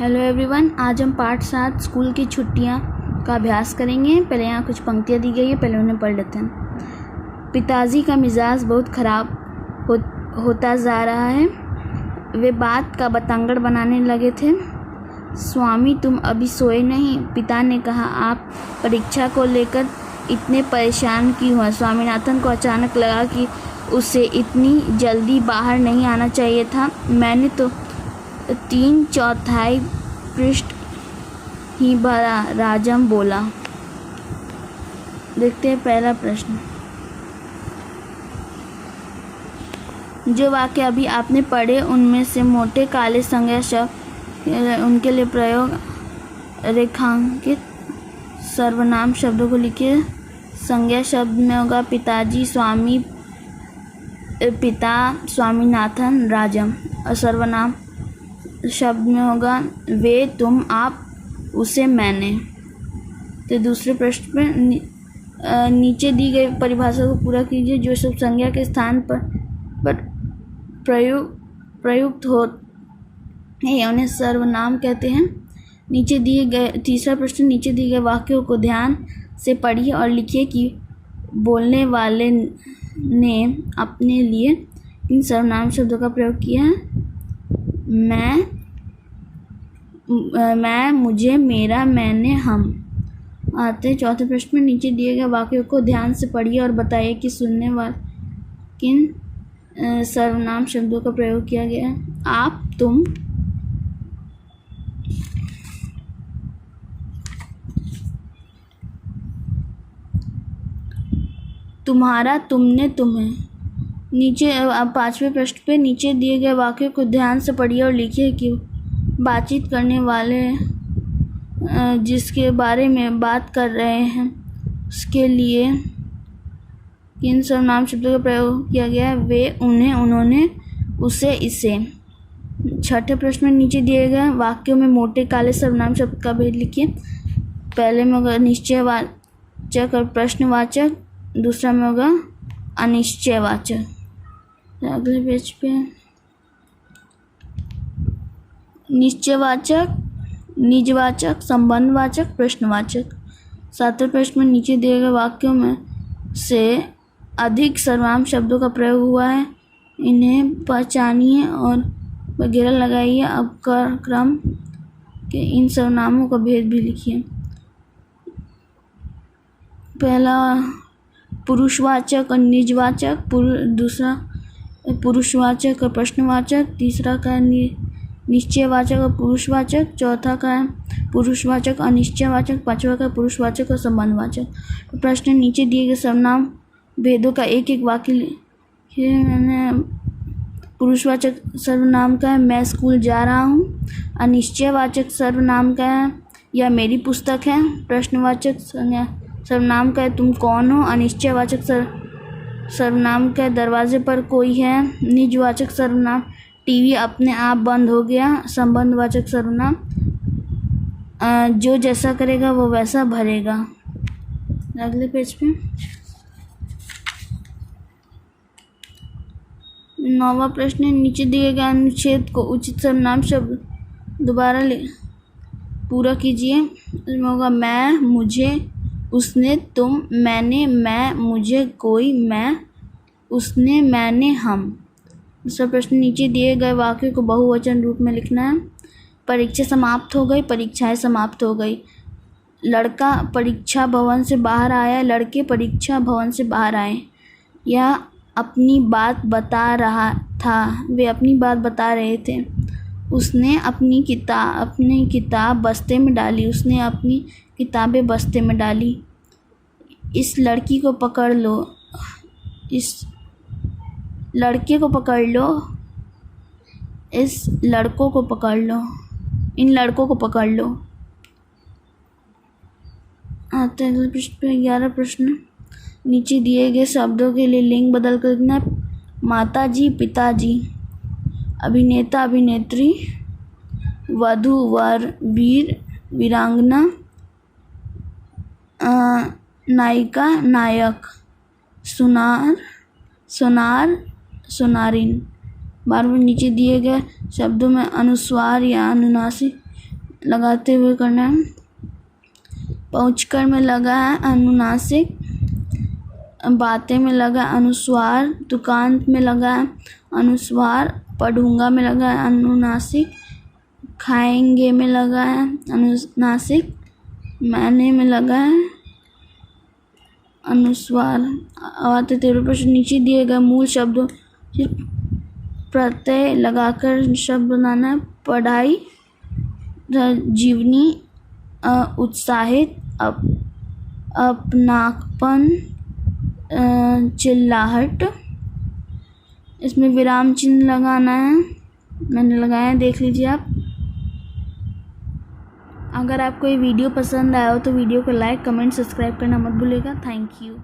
Hello everyone, आज हम पाठ 7 स्कूल की छुट्टियां का अभ्यास करेंगे। पहले यहाँ कुछ पंक्तियाँ दी गई है, पहले उन्हें पढ़ लेते हैं। पिताजी का मिजाज बहुत ख़राब होता जा रहा है। वे बात का बतंगड़ बनाने लगे थे। स्वामी, तुम अभी सोए नहीं? पिता ने कहा। आप परीक्षा को लेकर इतने परेशान क्यों हैं? स्वामीनाथन को अचानक लगा कि उसे इतनी जल्दी बाहर नहीं आना चाहिए था। मैंने तो 3/4 पृष्ठ ही भरा, राजम बोला। देखते हैं पहला प्रश्न। जो वाक्य अभी आपने पढ़े उनमें से मोटे काले संज्ञा शब्द उनके लिए प्रयोग रेखांकित सर्वनाम शब्दों को लिखिए। संज्ञा शब्द में होगा पिताजी, स्वामी, पिता, स्वामीनाथन, राजम। और सर्वनाम शब्द में होगा वे, तुम, आप, उसे, मैंने। तो दूसरे प्रश्न पे नीचे दी गई परिभाषा को पूरा कीजिए। जो सब संज्ञा के स्थान पर प्रयुक्त हो उन्हें सर्वनाम कहते हैं। नीचे दिए गए तीसरा प्रश्न, नीचे दिए गए वाक्यों को ध्यान से पढ़िए और लिखिए कि बोलने वाले ने अपने लिए इन सर्वनाम शब्दों का प्रयोग किया है। मैं, मुझे, मेरा, मैंने, हम। आते हैं चौथे प्रश्न में। नीचे दिए गए वाक्यों को ध्यान से पढ़िए और बताइए कि सुनने वाले किन सर्वनाम शब्दों का प्रयोग किया गया है। आप, तुम, तुम्हारा, तुमने, तुम्हें। नीचे अब पांचवें प्रश्न पे नीचे दिए गए वाक्यों को ध्यान से पढ़िए और लिखिए कि बातचीत करने वाले जिसके बारे में बात कर रहे हैं उसके लिए किन सर्वनाम शब्दों का प्रयोग किया गया है। वे, उन्हें, उन्होंने, उसे, इसे। छठे प्रश्न में नीचे दिए गए वाक्यों में मोटे काले सर्वनाम शब्द का भेद लिखिए। पहले में होगा निश्चयवाचक और प्रश्नवाचक, दूसरा में होगा अनिश्चयवाचक। अगले पेज पे निश्चयवाचक, निजवाचक, संबंधवाचक, प्रश्नवाचक। सातवें प्रश्न में नीचे दिए गए वाक्यों में से अधिक सर्वनाम शब्दों का प्रयोग हुआ है, इन्हें पहचानिए और वगैरह लगाइए। अब क्रम के इन सर्वनामों का भेद भी लिखिए। पहला पुरुषवाचक और निजवाचक, दूसरा पुरुषवाचक और प्रश्नवाचक, तीसरा का निश्चयवाचक और पुरुषवाचक, चौथा का पुरुषवाचक और निश्चयवाचक, पांचवा का पुरुषवाचक और संबंधवाचक। तो प्रश्न नीचे दिए गए सर्वनाम भेदों का एक एक वाक्य मैंने पुरुषवाचक सर्वनाम का है मैं स्कूल जा रहा हूँ। अनिश्चयवाचक सर्वनाम का है यह मेरी पुस्तक है। प्रश्नवाचक सर्वनाम का है तुम कौन हो। अनिश्चयवाचक सर्वनाम का दरवाजे पर कोई है। निजवाचक सर्वनाम टीवी अपने आप बंद हो गया। संबंधवाचक सर्वनाम जो जैसा करेगा वो वैसा भरेगा। अगले पेज पे 9वां प्रश्न है। नीचे दिए गए अनुच्छेद को उचित सर्वनाम शब्द दोबारा पूरा कीजिए। इसमें होगा मैं, मुझे, उसने, तुम, मैंने, मैं, मुझे, कोई, मैं, उसने, मैंने, हम। दूसरा प्रश्न, नीचे दिए गए वाक्यों को बहुवचन रूप में लिखना है। परीक्षा समाप्त हो गई, परीक्षाएं समाप्त हो गई। लड़का परीक्षा भवन से बाहर आया, लड़के परीक्षा भवन से बाहर आए। यह अपनी बात बता रहा था, वे अपनी बात बता रहे थे। उसने अपनी किताब बस्ते में डाली, उसने अपनी किताबें बस्ते में डाली। इस लड़की को पकड़ लो, इस लड़के को पकड़ लो, इस लड़कों को पकड़ लो, इन लड़कों को पकड़ लो। आते हैं अगले पृष्ठ पे 11 प्रश्न। नीचे दिए गए शब्दों के लिए लिंग बदल कर लिखना है। माताजी, पिताजी। अभिनेता, अभिनेत्री। वधू, वर, वीर, वीरांगना। नायिका, नायक। सुनार, सोनार, सोनारिन। 12वें नीचे दिए गए शब्दों में अनुस्वार या अनुनासिक लगाते हुए करना है। पहुंचकर में लगा है अनुनासिक, बातें में लगा अनुस्वार, दुकान में लगा है अनुस्वार, पढ़ूंगा में लगा है अनुनासिक, खाएंगे में लगा है अनुनासिक, मैंने में लगा है अनुस्वार। आते तेरह प्रश्न। नीचे दिए गए मूल शब्दों से प्रत्यय लगाकर शब्द बनाना है। पढ़ाई, जीवनी, उत्साहित, अपनापन, चिल्लाहट। इसमें विराम चिन्ह लगाना है, मैंने लगाया है, देख लीजिए आप। अगर आपको ये वीडियो पसंद आया हो तो वीडियो को लाइक, कमेंट, सब्सक्राइब करना मत भूलिएगा। Thank you.